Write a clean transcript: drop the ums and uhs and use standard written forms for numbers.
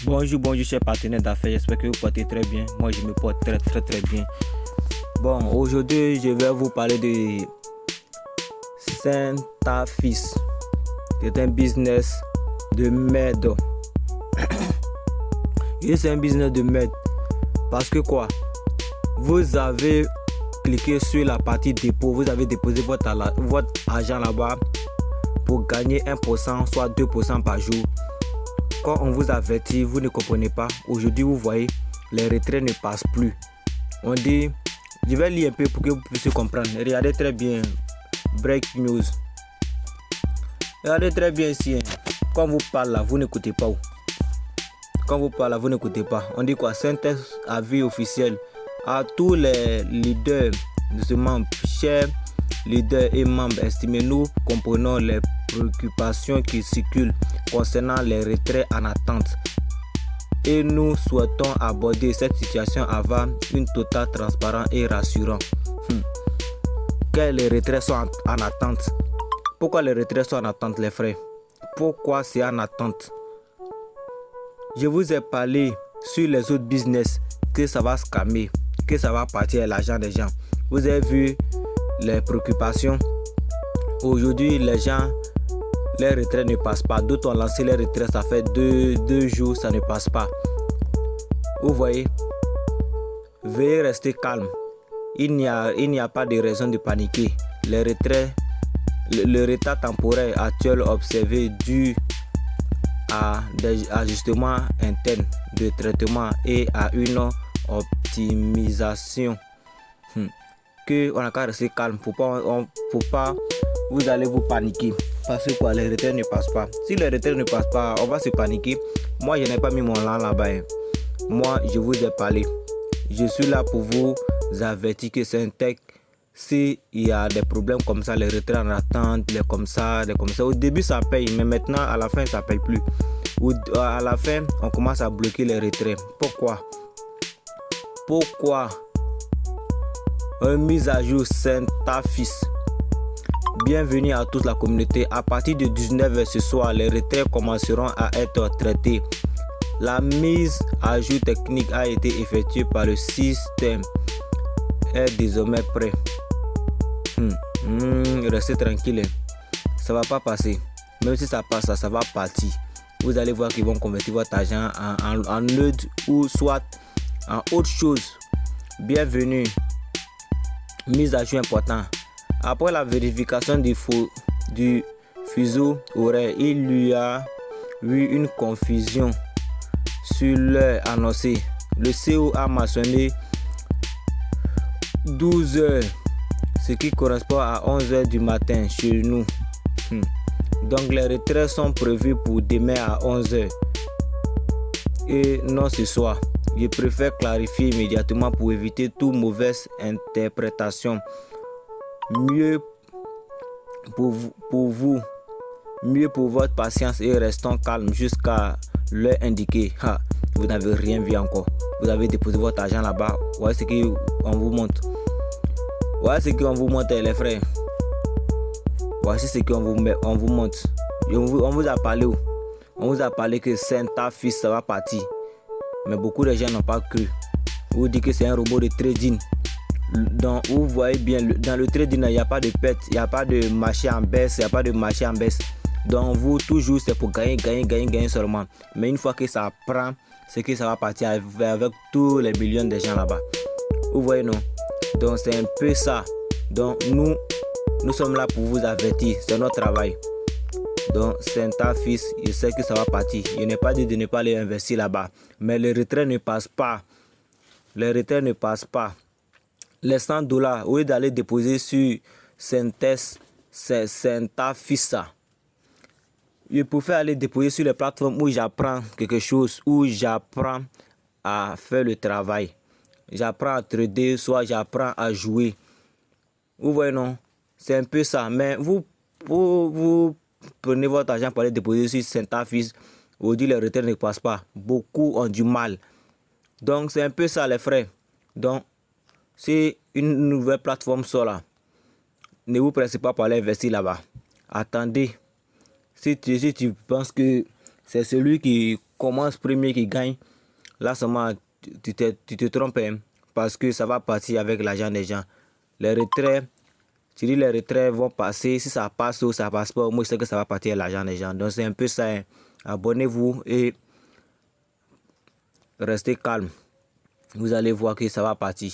Bonjour chers partenaires d'affaires, j'espère que vous portez très bien. Moi je me porte très bien. Bon, aujourd'hui je vais vous parler de Saint-Affice. C'est un business de merde. C'est un business de merde. Parce que quoi? Vous avez cliqué sur la partie dépôt, vous avez déposé votre argent là-bas pour gagner 1%, soit 2% par jour. Quand on vous avertit, vous ne comprenez pas. Aujourd'hui, vous voyez, les retraits ne passent plus. On dit, je vais lire un peu pour que vous puissiez comprendre. Regardez très bien, break news. Regardez très bien ici. Quand vous parlez là, vous n'écoutez pas. Quand vous parlez là, vous n'écoutez pas. On dit quoi? Synthèse avis officiel à tous les leaders de ce membre, chers leaders et membres, estimez-nous comprenons les préoccupations qui circulent concernant les retraits en attente et nous souhaitons aborder cette situation avant une totale transparence et rassurant. Que les retraits sont en attente. Pourquoi les retraits sont en attente, les frères? Pourquoi c'est en attente? Je vous ai parlé sur les autres business que ça va scammer, que ça va partir l'argent des gens. Vous avez vu les préoccupations. Aujourd'hui, les gens, les retraits ne passent pas. D'autres ont lancé les retraits, ça fait deux jours, ça ne passe pas. Vous voyez, veuillez rester calme. Il n'y a pas de raison de paniquer. Les retraits, le retard temporaire actuel observé dû à des ajustements internes de traitement et à une optimisation. On a qu'à rester calme. Faut pas vous allez vous paniquer parce que quoi, les retraits ne passent pas. Si les retraits ne passent pas, on va se paniquer. Moi, je n'ai pas mis mon nom là-bas. Moi, je vous ai parlé. Je suis là pour vous avertir que c'est un tech. S'il y a des problèmes comme ça, les retraits en attente, les comme ça. Au début, ça paye, mais maintenant, à la fin, ça paye plus. À la fin, on commence à bloquer les retraits. Pourquoi mise à jour Saint-Affice. Bienvenue à toute la communauté. À partir de 19h ce soir, les retraits commenceront à être traités. La mise à jour technique a été effectuée par le système. Est désormais prêt. Restez tranquille. Ça va pas passer. Même si ça passe, ça va partir. Vous allez voir qu'ils vont convertir votre argent en nœud ou soit en autre chose. Bienvenue. Mise à jour important. Après la vérification du fuseau horaire, il y a eu une confusion sur l'heure annoncée. Le CO a mentionné 12 heures, ce qui correspond à 11 heures du matin chez nous. Donc les retraits sont prévus pour demain à 11 heures et non ce soir. Je préfère clarifier immédiatement pour éviter toute mauvaise interprétation. Mieux pour vous, mieux pour votre patience et restons calmes jusqu'à l'heure indiquée. Vous n'avez rien vu encore. Vous avez déposé votre argent là-bas. Voyez ce qu'on vous montre. Voyez ce qu'on vous montre, les frères. Voici ce qu'on vous montre. On vous a parlé où? On vous a parlé que Saint-Affice ça va partir. Mais beaucoup de gens n'ont pas cru. Vous dites que c'est un robot de trading. Donc vous voyez bien, dans le trading, il n'y a pas de perte, il n'y a pas de marché en baisse, Donc vous, toujours, c'est pour gagner seulement. Mais une fois que ça prend, c'est que ça va partir avec tous les millions de gens là-bas. Vous voyez, non? Donc c'est un peu ça. Donc nous sommes là pour vous avertir, c'est notre travail. Donc Saint-Affice, je sais que ça va partir. Je n'ai pas dit de ne pas les investir là-bas. Mais les retraits ne passent pas. Les $100, au lieu d'aller déposer sur Saint-Affice, je préfère aller déposer sur les plateformes où j'apprends quelque chose, où j'apprends à faire le travail. J'apprends à trader, soit j'apprends à jouer. Vous voyez, non? C'est un peu ça. Mais vous prenez votre argent pour aller déposer sur Saint-Affice. Aujourd'hui, les retraits ne passent pas. Beaucoup ont du mal. Donc, c'est un peu ça, les frères. Donc, si une nouvelle plateforme sort là, ne vous pressez pas pour aller investir là-bas. Attendez. Si tu penses que c'est celui qui commence premier qui gagne, là seulement tu te trompes, hein, parce que ça va partir avec l'argent des gens. Les retraits, tu dis les retraits vont passer, si ça passe ou ça passe pas, moi je sais que ça va partir avec l'argent des gens. Donc c'est un peu ça, hein. Abonnez-vous et restez calme. Vous allez voir que ça va partir.